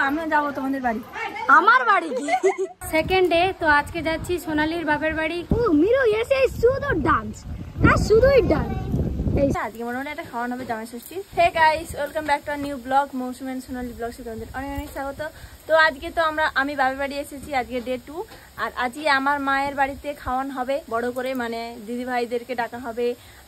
আমিও যাবো তোমাদের বাড়ি। আমার বাড়ি কি সেকেন্ড ডে। তো আজকে যাচ্ছি সোনালির বাপের বাড়ি। মিরু এসে শুধু ডান্স আর শুধুই ডান্স। আজকে মনে হয় একটা খাওয়ানো হবে Jamai Shashthi. Hey guys, welcome back to our new blog Mousumi and Sonali blog. তোমাদের অনেক অনেক স্বাগত। তো আজকে তো আমি বাপের বাড়ি এসেছি, আজকে ডে 2। আর আজকে আমার মায়ের বাড়িতে খাওয়ান হবে বড় করে, মানে দিদি ভাইদেরকে ডাকা হবে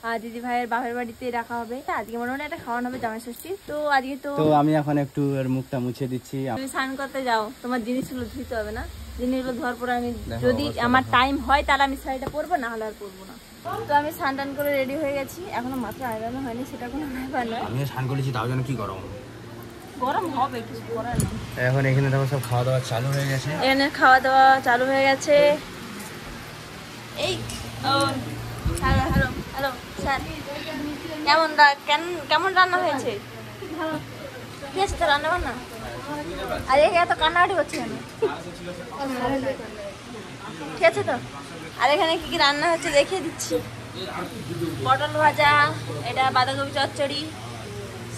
আর দিদি ভাইয়ের বাপের বাড়িতে ডাকা হবে। আজকে মনে হয় একটা খাওয়ান হবে জামাই ষষ্ঠী। তো আজকে তো আমি এখন একটু এর মুখটা মুছে দিচ্ছি। তুমি স্নান করতে যাও, তোমার জিনিসগুলো ধুইতে হবে না। জিনিসগুলো ধোয়ার পরে আমি যদি আমার টাইম হয় তাহলে আমি শাড়িটা পরবো, না হলে আর পরবো না। তো আমি স্নান টান করে রেডি হয়ে গেছি, এখনো মাত্র আয়রনও হয়নি, সেটা কোনো ব্যাপার নয়। আমি স্নান করেছি, তাও যেন কি গরম গরম হবে, কিছু করার নেই। এখন এখানে দেখো সব খাওয়া দাওয়া চালু হয়ে গেছে। এখানে খাওয়া দাওয়া চালু হয়ে গেছে। এই হ্যালো হ্যালো হ্যালো স্যার, কেমন রান্না হয়েছে? ঠিক আছে তো রান্না বান্না? আর এত কান্নাকাটি করছে কেন? ঠিক আছে তো? আর এখানে কি কি রান্না হচ্ছে দেখিয়ে দিচ্ছি। পটল ভাজা, এটা বাঁধাকপি চচ্চড়ি,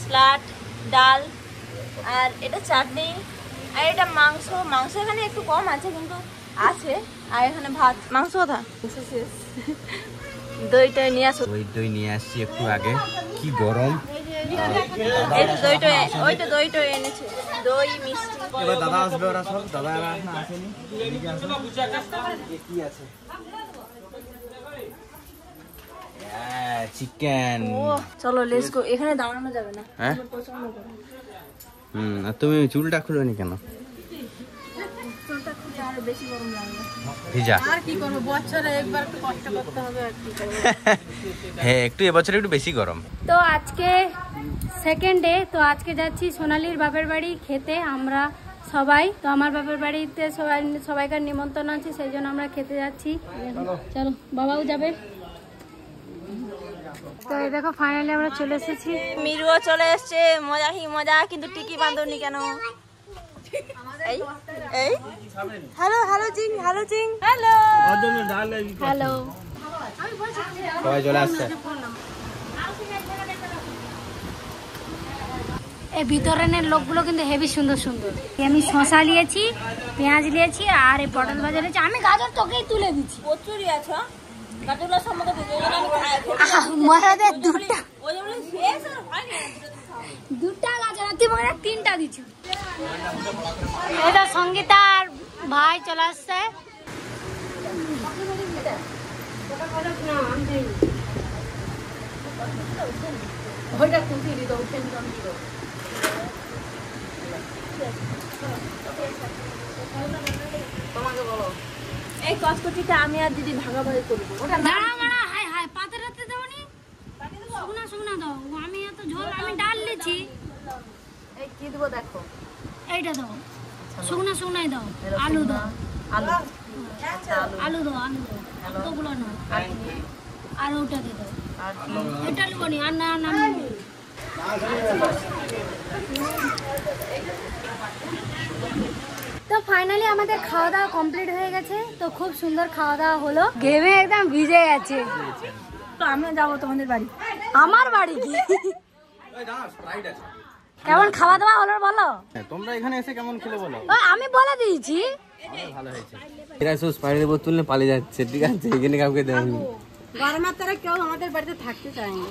স্যালাড, ডাল, আর এটা চাটনি, আর এটা মাংস। মাংস এখানে একটু কম আছে কিন্তু আছে। আর এখানে ভাত। মাংস কোথা? দইটা নিয়ে আসো। দই নিয়ে আসছি একটু আগে। কি গরম! দইটা এনেছে, দই মিষ্টি। এবার দাদা আসবে, ওরা সব দাদারা আসেনি। এদিকে আসো, কি আছে? চিকেন। চলো লেটস গো। এখানে দাঁড়ানো যাবে না, হ্যাঁ পছন্দ করো। আর তুমি চুলটা খুলোনি কেন? চুলটা খুলে আরো বেশি গরম লাগবে। ভিজা। আর কি করব, বছরে একবার একটু কষ্ট করতে হবে, আর কি করব। হ্যাঁ, এবছর একটু বেশি গরম। তো আজকে সেকেন্ড ডে। তো আজকে যাচ্ছি সোনালির বাপের বাড়ি খেতে আমরা সবাই। তো আমার বাপের বাড়িতে সবাইকার নিমন্ত্রণ আছে, সেই জন্য আমরা খেতে যাচ্ছি। চলো, বাবাও যাবে। তো এই দেখো ফাইনালি আমরা চলে এসেছি। মিরুও চলে এসছে। মজা হি মজা, কিন্তু টিকি বাঁধনি কেন? এই হ্যালো হ্যালো জিং, হ্যালো জিং, হ্যালো হ্যালো। সবাই চলে আসছে। এই ভিতরের লোকগুলো কিন্তু হেভি সুন্দর সুন্দর। আমি শশা নিয়েছি, পেঁয়াজ নিয়েছি, আর এই পটল ভাজা নিয়েছি। আমি গাজর তোকেই তুলে দিচ্ছি। কচুরি আছে, গাজরগুলো সম্মুখে দুটা গাজর, তুই মনে হয় 3টা দিচ্ছ। এটা সঙ্গীতা আর ভাই চলে আসছে। এই কচকচিটা আমি আর দিদি ভাগাভাগি করবো। পাতে রাতে দেবনি, শুকনা দাও। আমি এত ঝোল, আমি ডাল লিছি। এই কি দেবো দেখো, এইটা দাও, শুকনাই দাও। আলু দাও, আলু দাও, আলু দাও, অতগুলো না। আর ওটা দিয়ে দাও, এটা লিবনি। আর না না, তো ফাইনালি আমাদের খাওয়া দাওয়া কমপ্লিট হয়ে গেছে। তো খুব সুন্দর খাওয়া দাওয়া হলো, ঘেমে একদম ভিজে গেছে। তো আমিও যাবো তোমাদের বাড়ি। আমার বাড়ি কি? কেমন খাওয়া দাওয়া হলো বলো? তোমরা এখানে এসে কেমন খেলে বলো? আমি বলে দিয়েছি। ভালো হয়েছে। এরা সব স্প্রাইটের বোতল নিয়ে পালিয়ে যাচ্ছে, ঠিক আছে? এখানে কাউকে দেয়নি। গরমের তারা কেউ আমাদের বাড়িতে থাকতে চায় না।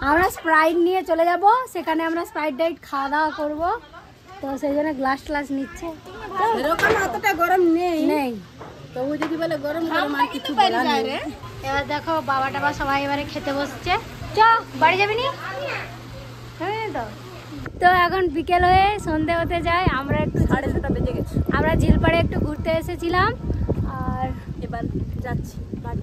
আমরা স্প্রাইট নিয়ে চলে যাব, সেখানে আমরা স্প্রাইট ডাইট খাওয়া দাওয়া করবো। তো সেই জন্য গ্লাস নিচ্ছে। এরকম অতটা গরম নেই, তবু যদি বলে গরম গরম আর কিছু বলার নেই। এবার দেখো বাবা টাবা সবাই এবারে খেতে বসছে। চ বাড়ি যাবি নি? তো এখন বিকেল হয়ে সন্ধে হতে যায়। আমরা একটু 6:30 বেজে গেছে। আমরা ঝিলপাড়ে একটু ঘুরতে এসেছিলাম, আর এবার যাচ্ছি বাড়ি।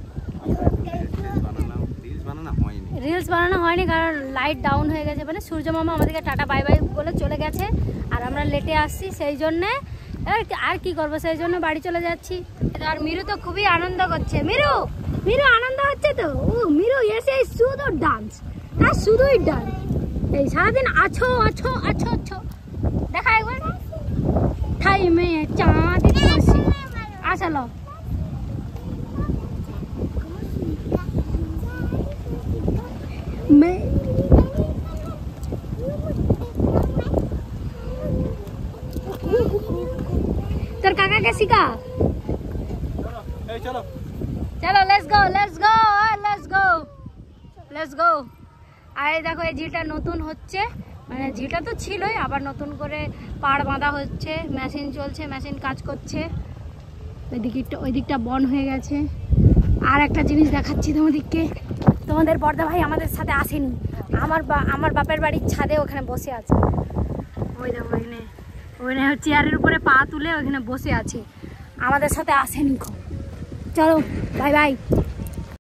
রিলস বানানো হয়নি কারণ লাইট ডাউন হয়ে গেছে, মানে সূর্য মামা আমাদেরকে টাটা বাই বাই বলে চলে গেছে, আর আমরা লেটে আসছি, সেই জন্যে আর কি করবো, সেই জন্য বাড়ি চলে যাচ্ছি। আর মিরু তো খুবই আনন্দ করছে। মিরু আনন্দ হচ্ছে তো। মিরু এসে শুধু ডান্স আর শুধুই ডান্স। এই সারাদিন আছো আছো আছো আছো। দেখা একবার ঠাই মেয়ে চাঁদ আসলো। তোর কাকাকে শিখা। চলো চলো let's go let's go let's go let's go. আর এই দেখো এই ঝিলটা নতুন হচ্ছে, মানে ঝিলটা তো ছিলই, আবার নতুন করে পাড় বাঁধা হচ্ছে, মেশিন চলছে, মেশিন কাজ করছে। ওই দিকটা বন হয়ে গেছে। আর একটা জিনিস দেখাচ্ছি তোমাদেরকে, তোমাদের বড়দা ভাই আমাদের সাথে আসেনি, আমার বাপের বাড়ির ছাদে ওখানে বসে আছে। ওই দেখো ওখানে চেয়ারের উপরে পা তুলে ওখানে বসে আছে, আমাদের সাথে আসেনি। চলো বাই বাই।